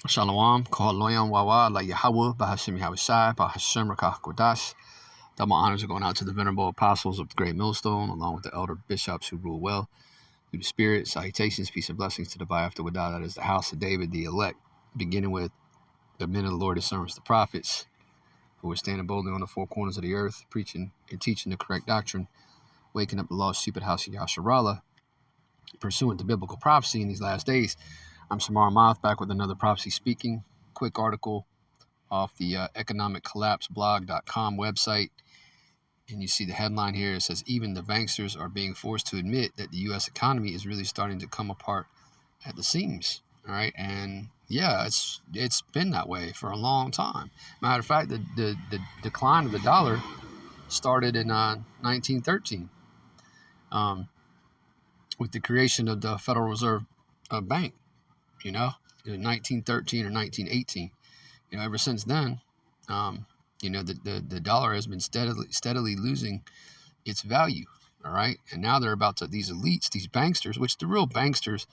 Shalom, Kol Loyam Wawa, La Yahweh, Bahashim Yahushai, Bahashim Rakah Kodash. Double honors are going out to the venerable apostles of the Great Millstone, along with the elder bishops who rule well through the Spirit. Salutations, peace, and blessings to the Bai after Wadah, that is the house of David, the elect, beginning with the men of the Lord, his servants, the prophets, who are standing boldly on the four corners of the earth, preaching and teaching the correct doctrine, waking up the lost sheep at the house of Yasharallah, pursuant to biblical prophecy in these last days. I'm Shamar Ahmath, back with another prophecy speaking. Quick article off the economiccollapseblog.com website. And you see the headline here. It says, even the banksters are being forced to admit that the U.S. economy is really starting to come apart at the seams. All right. And yeah, it's been that way for a long time. Matter of fact, the decline of the dollar started in 1913 with the creation of the Federal Reserve Bank, in 1913 or 1918. Ever since then, the dollar has been steadily losing its value. All right. And now they're about to, these elites, these banksters, which the real banksters,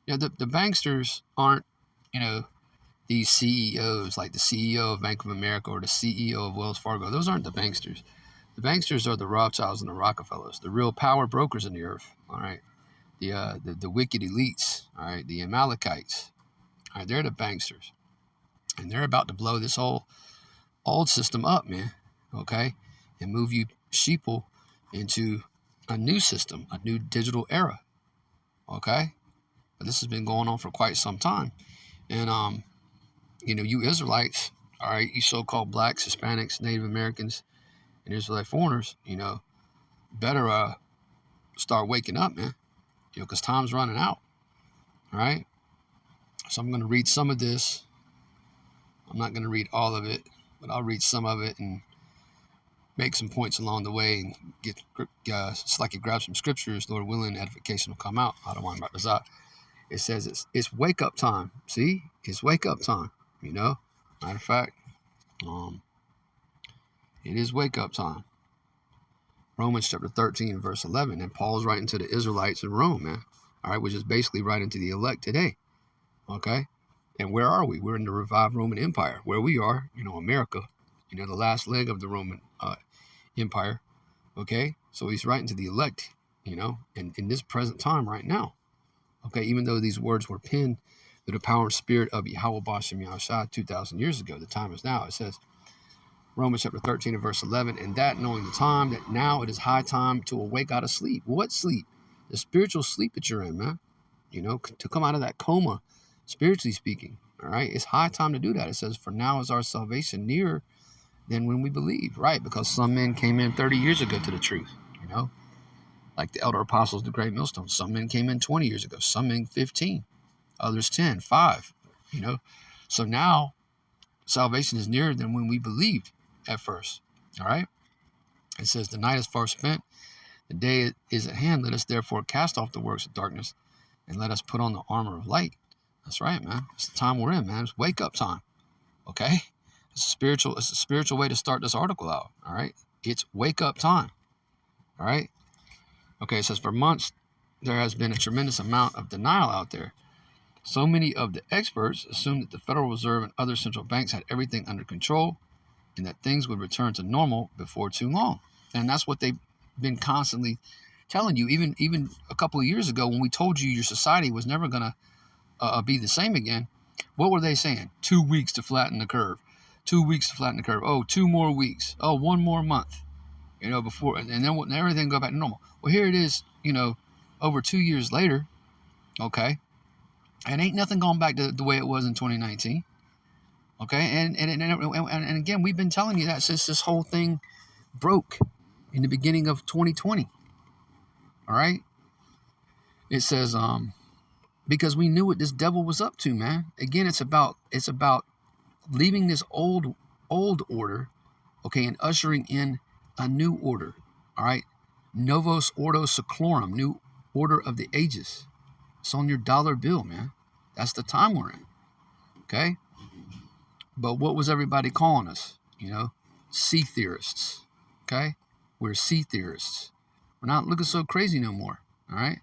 the banksters aren't, these CEOs, like the CEO of Bank of America or the CEO of Wells Fargo. Those aren't the banksters. The banksters are the Rothschilds and the Rockefellers, the real power brokers in the earth. All right. The wicked elites. All right. The Amalekites. All right. They're the banksters. And they're about to blow this whole old system up, man. Okay. And move you sheeple into a new system, a new digital era. Okay. But this has been going on for quite some time. And, you Israelites, all right, you so-called blacks, Hispanics, Native Americans, and Israelite foreigners, better start waking up, man, because time's running out, all right? So I'm going to read some of this. I'm not going to read all of it, but I'll read some of it and make some points along the way and get like you grab some scriptures, Lord willing, edification will come out. I don't want to write this out. It says it's wake up time. See, it's wake up time. Matter of fact, it is wake up time. Romans chapter 13, verse 11, and Paul's writing to the Israelites in Rome, man. All right, which is basically writing to the elect today. Okay, and where are we? We're in the revived Roman Empire, where we are. America. The last leg of the Roman Empire. Okay, so he's writing to the elect. In this present time, right now. Okay, even though these words were penned through the power and spirit of Yahweh Bashem Yahushua 2,000 years ago, the time is now. It says, Romans chapter 13 and verse 11, and that knowing the time, that now it is high time to awake out of sleep. What sleep? The spiritual sleep that you're in, man. To come out of that coma, spiritually speaking. All right, it's high time to do that. It says, for now is our salvation nearer than when we believe, right? Because some men came in 30 years ago to the truth, like the elder apostles of the Great Millstone. Some men came in 20 years ago, some men 15, others 10, 5, So now salvation is nearer than when we believed at first, all right? It says, the night is far spent, the day is at hand. Let us therefore cast off the works of darkness and let us put on the armor of light. That's right, man. It's the time we're in, man. It's wake up time, okay? It's a spiritual way to start this article out, all right? It's wake up time, all right? Okay, it says, for months, there has been a tremendous amount of denial out there. So many of the experts assumed that the Federal Reserve and other central banks had everything under control and that things would return to normal before too long. And that's what they've been constantly telling you. Even a couple of years ago when we told you your society was never going to be the same again, what were they saying? 2 weeks to flatten the curve. 2 weeks to flatten the curve. Oh, 2 more weeks. Oh, 1 more month. Before, and then everything go back to normal. Well, here it is, over 2 years later, okay, and ain't nothing gone back to the way it was in 2019, okay, and again, we've been telling you that since this whole thing broke in the beginning of 2020, all right. It says, because we knew what this devil was up to, man. Again, it's about leaving this old order, okay, and ushering in a new order, all right? Novos Ordo Seclorum, new order of the ages. It's on your dollar bill, man. That's the time we're in, okay? But what was everybody calling us? Sea theorists, okay? We're sea theorists. We're not looking so crazy no more, all right?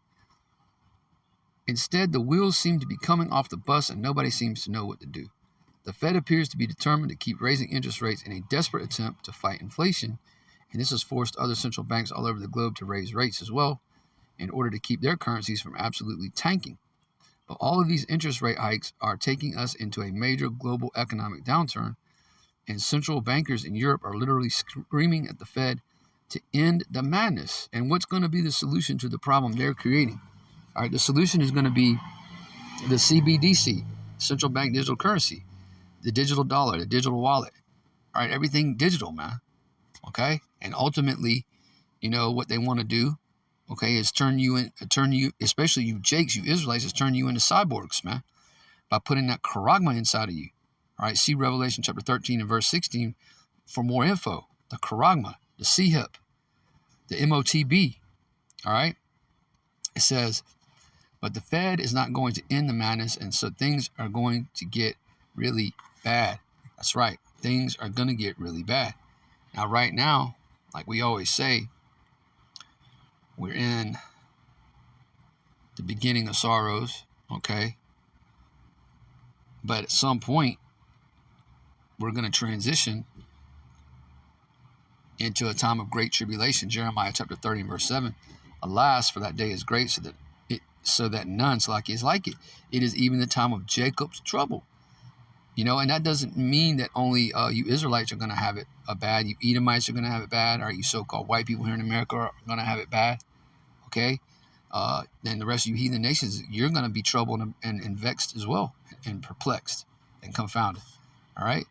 Instead, the wheels seem to be coming off the bus and nobody seems to know what to do. The Fed appears to be determined to keep raising interest rates in a desperate attempt to fight inflation, and this has forced other central banks all over the globe to raise rates as well in order to keep their currencies from absolutely tanking. But all of these interest rate hikes are taking us into a major global economic downturn, and central bankers in Europe are literally screaming at the Fed to end the madness. And what's going to be the solution to the problem they're creating? All right, the solution is going to be the CBDC, central bank digital currency, the digital dollar, the digital wallet. All right, everything digital, man. Okay, and ultimately, what they want to do, okay, is turn you, especially you Jakes, you Israelites, is turn you into cyborgs, man, by putting that charagma inside of you. All right, see Revelation chapter 13 and verse 16 for more info. The charagma, the CHIP, the MOTB. All right, it says, but the Fed is not going to end the madness, and so things are going to get really bad. That's right, things are going to get really bad. Now, right now, like we always say, we're in the beginning of sorrows, okay? But at some point, we're going to transition into a time of great tribulation. Jeremiah chapter 30 and verse 7. Alas, for that day is great, so that none is like it. It is even the time of Jacob's trouble. And that doesn't mean that only you Israelites are going to have it bad. You Edomites are going to have it bad. Or you so-called white people here in America are going to have it bad. Okay? Then the rest of you heathen nations, you're going to be troubled and vexed as well, and perplexed and confounded. All right?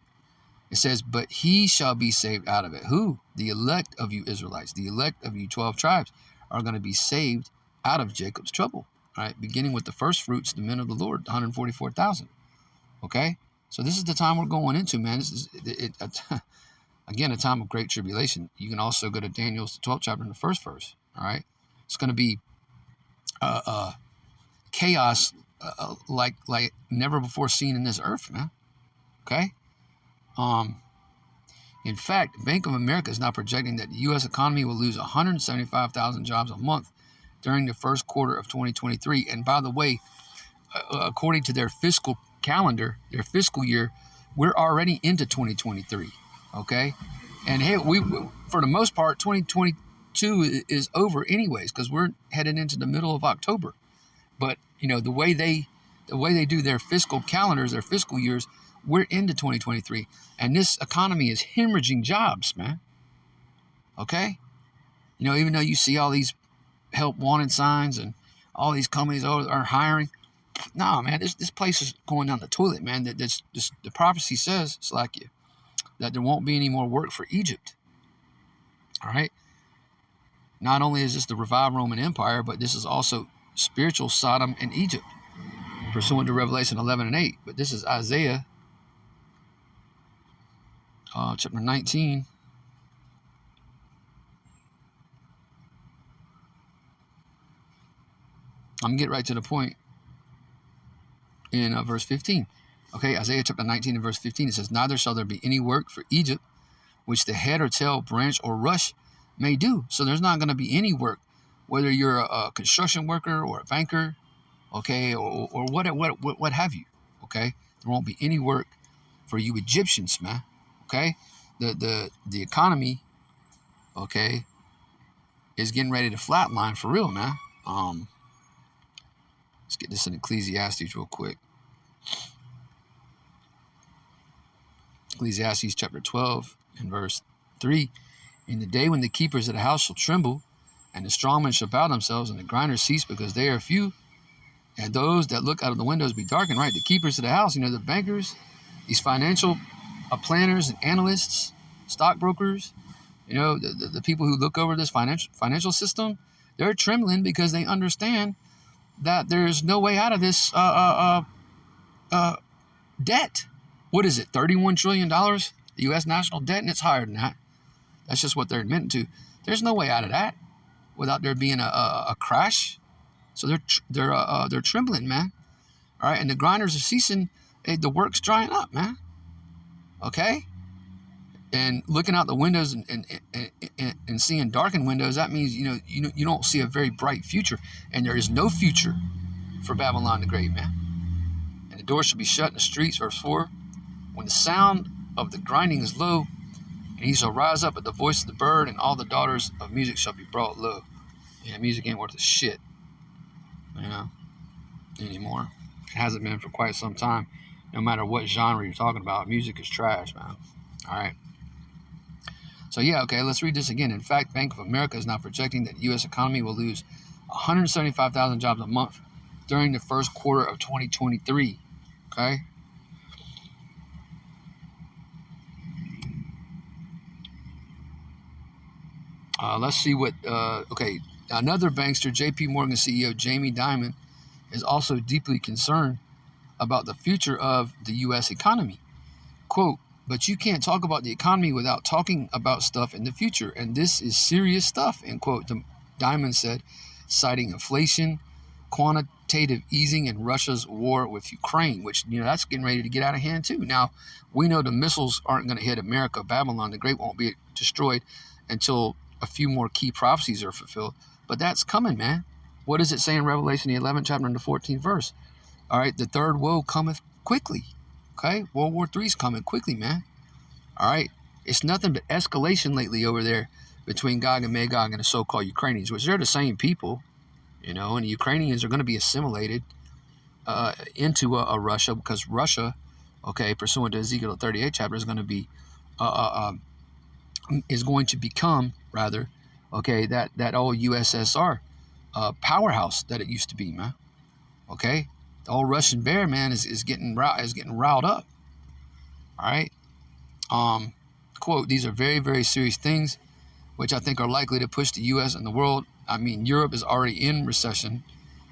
It says, but he shall be saved out of it. Who? The elect of you Israelites, the elect of you 12 tribes are going to be saved out of Jacob's trouble. All right? Beginning with the first fruits, the men of the Lord, 144,000. Okay? So this is the time we're going into, man. This is, again, a time of great tribulation. You can also go to Daniel's 12th chapter in the first verse, all right? It's going to be chaos like never before seen in this earth, man, okay? In fact, Bank of America is now projecting that the U.S. economy will lose 175,000 jobs a month during the first quarter of 2023. And by the way, according to their fiscal calendar, their fiscal year, we're already into 2023, okay? And hey, we for the most part, 2022 is over anyways, because we're headed into the middle of October. But the way they do their fiscal calendars, their fiscal years, we're into 2023, and this economy is hemorrhaging jobs, man. Okay, even though you see all these help wanted signs and all these companies are hiring. No, man, this place is going down the toilet, man. The prophecy says, Slakia, that there won't be any more work for Egypt. All right? Not only is this the revived Roman Empire, but this is also spiritual Sodom and Egypt, pursuant to Revelation 11 and 8. But this is Isaiah chapter 19. I'm going to get right to the point. In verse 15. Okay, Isaiah chapter 19 and verse 15, it says, neither shall there be any work for Egypt, which the head or tail, branch or rush may do. So there's not going to be any work, whether you're a construction worker or a banker, okay, or what have you, okay? There won't be any work for you Egyptians, man, okay? The economy, okay, is getting ready to flatline for real, man. Let's get this in Ecclesiastes real quick. Ecclesiastes chapter 12 and verse 3. In the day when the keepers of the house shall tremble, and the strong men shall bow themselves, and the grinders cease because they are few, and those that look out of the windows be darkened, right? The keepers of the house, the bankers, these financial planners and analysts, stockbrokers, the people who look over this financial system, they're trembling because they understand that there's no way out of this debt. What is it, $31 trillion, the U.S. national debt? And it's higher than that. That's just what they're admitting to. There's no way out of that without there being a crash. So they're trembling, man. All right, and the grinders are ceasing. The work's drying up, man. Okay? And looking out the windows and seeing darkened windows, that means you don't see a very bright future, and there is no future for Babylon the Great, man. And the door shall be shut in the streets, verse 4, when the sound of the grinding is low, and he shall rise up at the voice of the bird, and all the daughters of music shall be brought low. Yeah, music ain't worth a shit, anymore. It hasn't been for quite some time. No matter what genre you're talking about, music is trash, man. All right. So yeah, okay, let's read this again. In fact, Bank of America is now projecting that the U.S. economy will lose 175,000 jobs a month during the first quarter of 2023. Okay. Let's see what. Okay, another bankster, J.P. Morgan CEO Jamie Dimon, is also deeply concerned about the future of the U.S. economy. Quote, but you can't talk about the economy without talking about stuff in the future, and this is serious stuff, end quote, Dimon said, citing inflation, quantitative easing, and Russia's war with Ukraine, which, that's getting ready to get out of hand too. Now, we know the missiles aren't going to hit America. Babylon the Great won't be destroyed until a few more key prophecies are fulfilled, but that's coming, man. What does it say in Revelation, the 11th chapter and the 14th verse? All right, the third woe cometh quickly. Okay, World War III is coming quickly, man. All right, it's nothing but escalation lately over there between Gog and Magog and the so-called Ukrainians, which they're the same people, and the Ukrainians are going to be assimilated into Russia, because Russia, okay, pursuant to Ezekiel 38 chapter, is going to be become rather, okay, that old USSR powerhouse that it used to be, man. Okay. The old Russian bear, man, is getting riled up. All right. Quote, these are very, very serious things, which I think are likely to push the U.S. and the world. I mean, Europe is already in recession,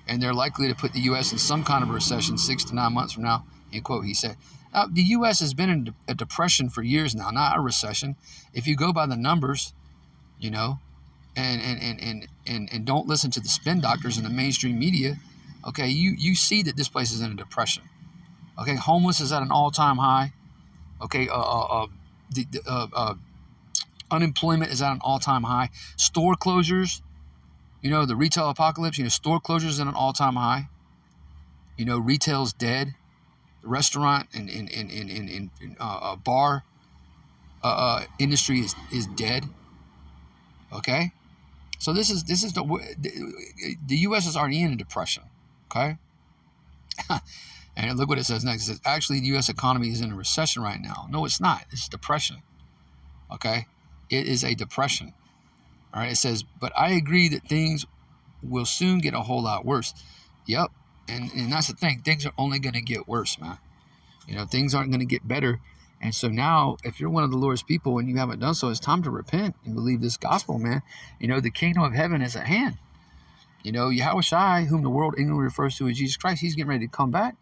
and they're likely to put the U.S. in some kind of a recession 6 to 9 months from now, end quote, he said. Now, the U.S. has been in a depression for years now, not a recession. If you go by the numbers, and don't listen to the spin doctors and the mainstream media, okay, you see that this place is in a depression. Okay, homeless is at an all-time high. Okay, unemployment is at an all-time high. Store closures, the retail apocalypse, store closures at an all-time high. Retail's dead. The restaurant and bar industry is dead. Okay, so this is the U.S. is already in a depression. Okay. And look what it says next. It says, actually, the U.S. economy is in a recession right now. No, it's not. It's depression. Okay. It is a depression. All right. It says, but I agree that things will soon get a whole lot worse. Yep. And that's the thing. Things are only going to get worse, man. Things aren't going to get better. And so now, if you're one of the Lord's people and you haven't done so, it's time to repent and believe this gospel, man. The kingdom of heaven is at hand. Yahushua, whom the world ignorantly refers to as Jesus Christ, he's getting ready to come back,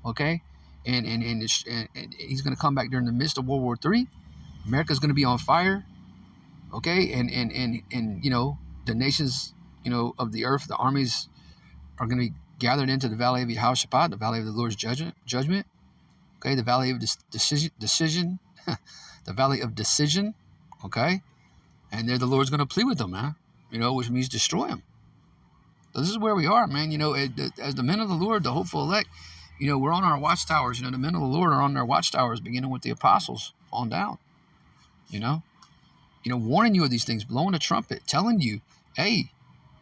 okay? And he's going to come back during the midst of World War III. America's going to be on fire, okay? And the nations, of the earth, the armies are going to be gathered into the valley of Yahushua, the valley of the Lord's judgment, okay? The valley of decision, the valley of decision, okay? And there the Lord's going to plead with them, man, which means destroy them. So this is where we are, man. As the men of the Lord, the hopeful elect, we're on our watchtowers. The men of the Lord are on their watchtowers, beginning with the apostles on down. Warning you of these things, blowing a trumpet, telling you, hey,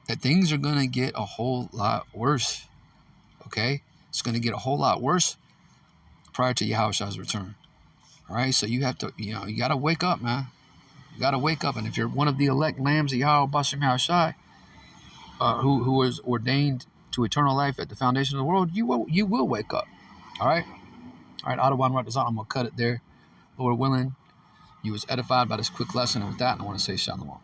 that things are going to get a whole lot worse. Okay? It's going to get a whole lot worse prior to Yahushua's return. All right? So you have to, you got to wake up, man. You got to wake up. And if you're one of the elect lambs of Yahweh Bashem Yahushua, who was ordained to eternal life at the foundation of the world, you will wake up. All right? All right, Audubon wrote this out. I'm going to cut it there. Lord willing, you was edified by this quick lesson. And with that, I want to say shalom.